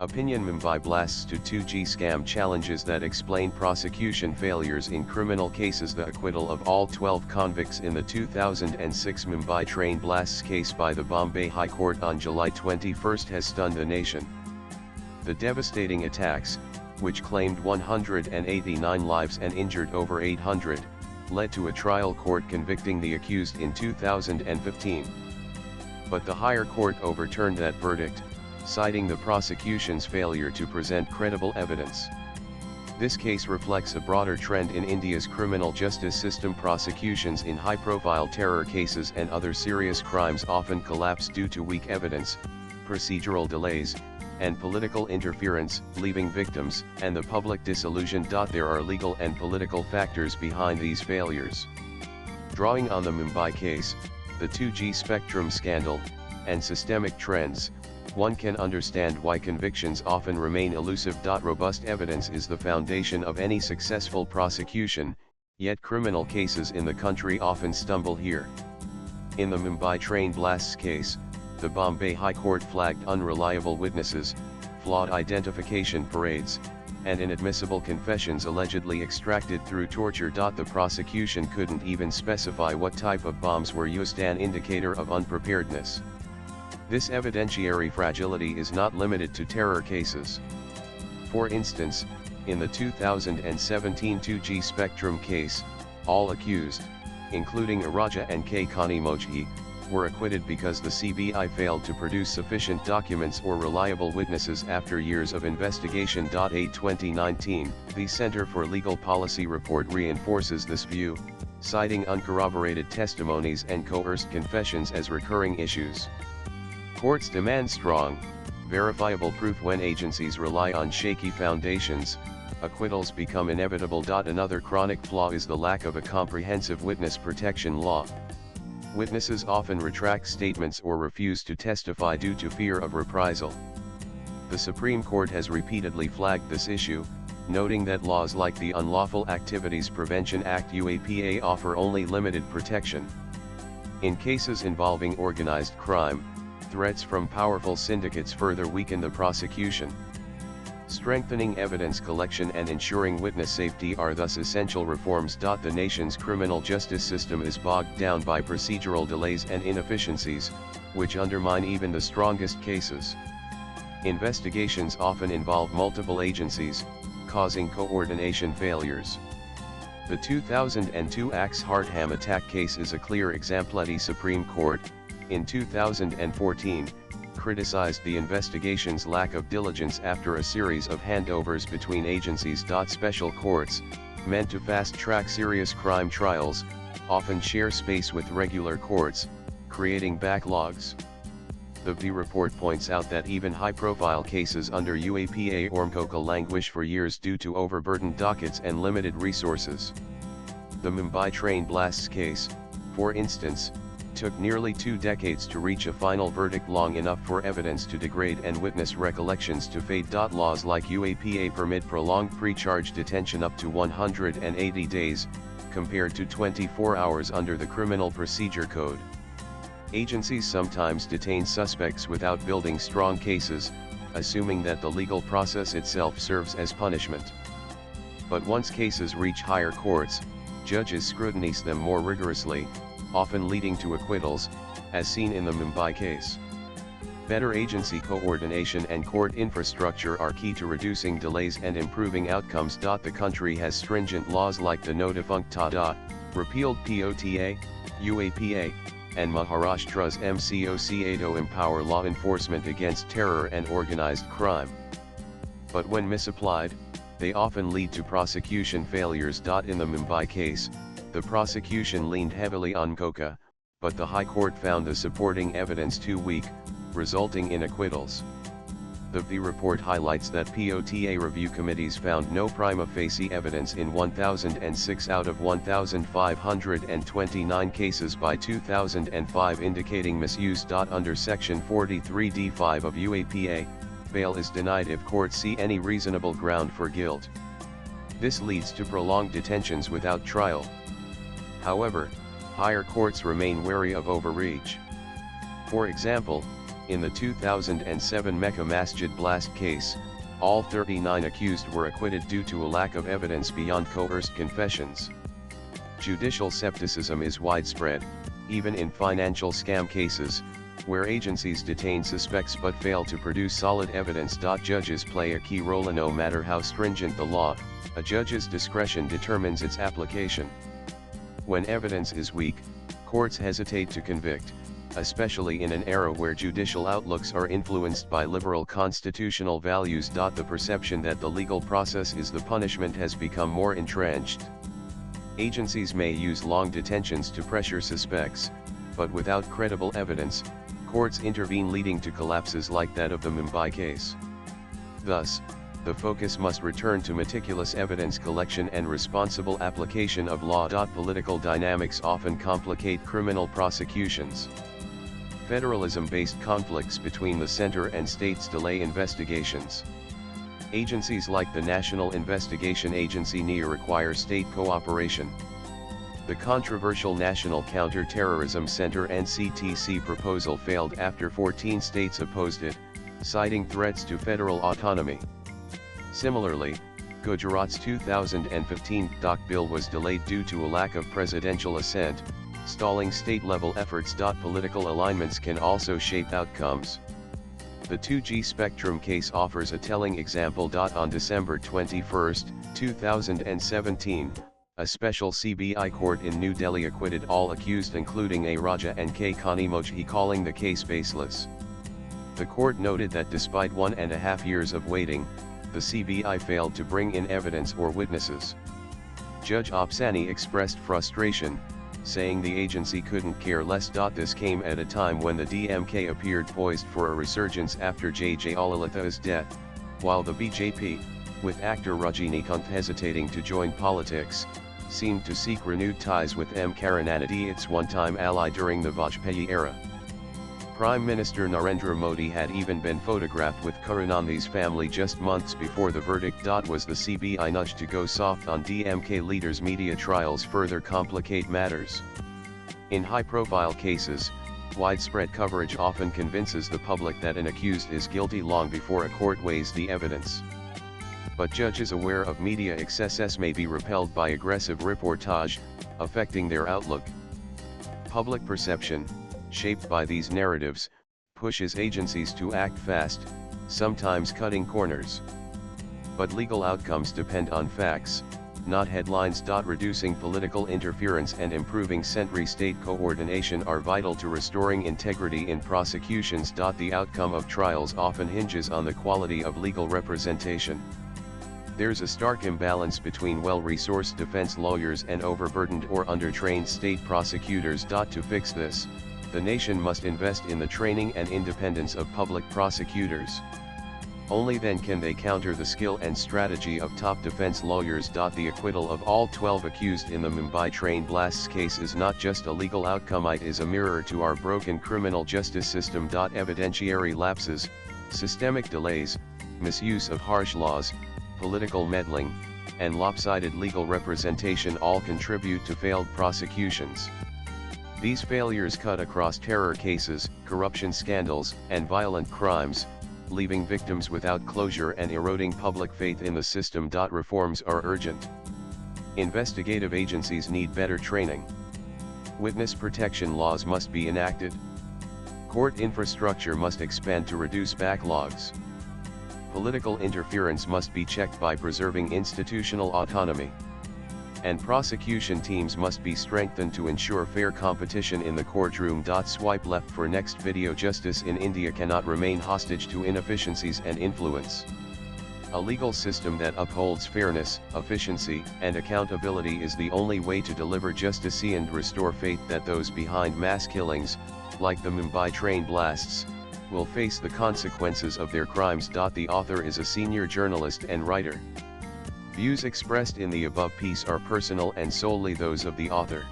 Opinion Mumbai blasts to 2G scam challenges that explain prosecution failures in criminal cases. The acquittal of all 12 convicts in the 2006 Mumbai train blasts case by the Bombay High Court on July 21 has stunned the nation. The devastating attacks, which claimed 189 lives and injured over 800, led to a trial court convicting the accused in 2015. But the higher court overturned that verdict, citing the prosecution's failure to present credible evidence. This case reflects a broader trend in India's criminal justice system. Prosecutions in high-profile terror cases and other serious crimes often collapse due to weak evidence, procedural delays, and political interference, leaving victims and the public disillusioned. There are legal and political factors behind these failures. Drawing on the Mumbai case, the 2G spectrum scandal, and systemic trends, one can understand why convictions often remain elusive. Robust evidence is the foundation of any successful prosecution, yet criminal cases in the country often stumble here. In the Mumbai train blasts case, the Bombay High Court flagged unreliable witnesses, flawed identification parades, and inadmissible confessions allegedly extracted through torture. The prosecution couldn't even specify what type of bombs were used, an indicator of unpreparedness. This evidentiary fragility is not limited to terror cases. For instance, in the 2017 2G Spectrum case, all accused, including Araja and K. Kanimoji, were acquitted because the CBI failed to produce sufficient documents or reliable witnesses after years of investigation. 2019, the Center for Legal Policy report reinforces this view, citing uncorroborated testimonies and coerced confessions as recurring issues. Courts demand strong, verifiable proof. When agencies rely on shaky foundations, acquittals become inevitable. Another chronic flaw is the lack of a comprehensive witness protection law. Witnesses often retract statements or refuse to testify due to fear of reprisal. The Supreme Court has repeatedly flagged this issue, noting that laws like the Unlawful Activities Prevention Act (UAPA) offer only limited protection. In cases involving organized crime, threats from powerful syndicates further weaken the prosecution. Strengthening evidence collection and ensuring witness safety are thus essential reforms. The nation's criminal justice system is bogged down by procedural delays and inefficiencies, which undermine even the strongest cases. Investigations often involve multiple agencies, causing coordination failures. The 2002 Axe Hardham attack case is a clear example. The Supreme Court, in 2014, criticized the investigation's lack of diligence after a series of handovers between agencies. Special courts, meant to fast-track serious crime trials, often share space with regular courts, creating backlogs. The report points out that even high-profile cases under UAPA or MCOCA languish for years due to overburdened dockets and limited resources. The Mumbai train blasts case, for instance, took nearly 2 decades to reach a final verdict, long enough for evidence to degrade and witness recollections to fade. Laws like UAPA permit prolonged pre-charge detention up to 180 days, compared to 24 hours under the Criminal Procedure Code. Agencies sometimes detain suspects without building strong cases, assuming that the legal process itself serves as punishment. But once cases reach higher courts, judges scrutinize them more rigorously, often leading to acquittals, as seen in the Mumbai case. Better agency coordination and court infrastructure are key to reducing delays and improving outcomes. The country has stringent laws like the No Defunct Tada, repealed POTA, UAPA, and Maharashtra's MCOCA to empower law enforcement against terror and organized crime. But when misapplied, they often lead to prosecution failures. In the Mumbai case, the prosecution leaned heavily on MCOCA, but the High Court found the supporting evidence too weak, resulting in acquittals. The report highlights that POTA review committees found no prima facie evidence in 1,006 out of 1,529 cases by 2005, indicating misuse. Under Section 43d5 of UAPA, bail is denied if courts see any reasonable ground for guilt. This leads to prolonged detentions without trial. However, higher courts remain wary of overreach. For example, In the 2007 Mecca Masjid blast case, all 39 accused were acquitted due to a lack of evidence beyond coerced confessions. Judicial skepticism is widespread, even in financial scam cases, where agencies detain suspects but fail to produce solid evidence. Judges play a key role. No matter how stringent the law, a judge's discretion determines its application. When evidence is weak, courts hesitate to convict, especially in an era where judicial outlooks are influenced by liberal constitutional values. The perception that the legal process is the punishment has become more entrenched. Agencies may use long detentions to pressure suspects, but without credible evidence, courts intervene, leading to collapses like that of the Mumbai case. Thus, the focus must return to meticulous evidence collection and responsible application of law. Political dynamics often complicate criminal prosecutions. Federalism-based conflicts between the center and states delay investigations. Agencies like the National Investigation Agency (NIA) require state cooperation. The controversial National Counter-Terrorism Center (NCTC) proposal failed after 14 states opposed it, citing threats to federal autonomy. Similarly, Gujarat's 2015 DOC bill was delayed due to a lack of presidential assent, stalling state-level efforts. Political alignments can also shape outcomes. The 2G spectrum case offers a telling example. On December 21, 2017, a special CBI court in New Delhi acquitted all accused, including A. Raja and K. Kanimojhi, calling the case baseless. The court noted that despite 1.5 years of waiting, the CBI failed to bring in evidence or witnesses. Judge Opsani expressed frustration, saying the agency couldn't care less. This came at a time when the DMK appeared poised for a resurgence after Jayalalitha's death, while the BJP, with actor Rajinikanth hesitating to join politics, seemed to seek renewed ties with M. Karunanidhi, its one-time ally during the Vajpayee era. Prime Minister Narendra Modi had even been photographed with Karunanidhi's family just months before the verdict. Was the CBI nudge to go soft on DMK leaders? Media trials further complicate matters. In high-profile cases, widespread coverage often convinces the public that an accused is guilty long before a court weighs the evidence. But judges aware of media excesses may be repelled by aggressive reportage, affecting their outlook. Public perception, shaped by these narratives, pushes agencies to act fast, sometimes cutting corners. But legal outcomes depend on facts, not headlines. Reducing political interference and improving sentry-state coordination are vital to restoring integrity in prosecutions. The outcome of trials often hinges on the quality of legal representation. There's a stark imbalance between well-resourced defense lawyers and overburdened or undertrained state prosecutors. To fix this, the nation must invest in the training and independence of public prosecutors. Only then can they counter the skill and strategy of top defense lawyers. The acquittal of all 12 accused in the Mumbai train blasts case is not just a legal outcome, it is a mirror to our broken criminal justice system. Evidentiary lapses, systemic delays, misuse of harsh laws, political meddling, and lopsided legal representation all contribute to failed prosecutions. These failures cut across terror cases, corruption scandals, and violent crimes, leaving victims without closure and eroding public faith in the system. Reforms are urgent. Investigative agencies need better training. Witness protection laws must be enacted. Court infrastructure must expand to reduce backlogs. Political interference must be checked by preserving institutional autonomy. And prosecution teams must be strengthened to ensure fair competition in the courtroom. Swipe left for next video. Justice in India cannot remain hostage to inefficiencies and influence. A legal system that upholds fairness, efficiency, and accountability is the only way to deliver justice and restore faith that those behind mass killings, like the Mumbai train blasts, will face the consequences of their crimes. The author is a senior journalist and writer. Views expressed in the above piece are personal and solely those of the author.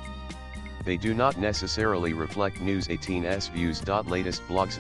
They do not necessarily reflect News 18's views. Latest blogs.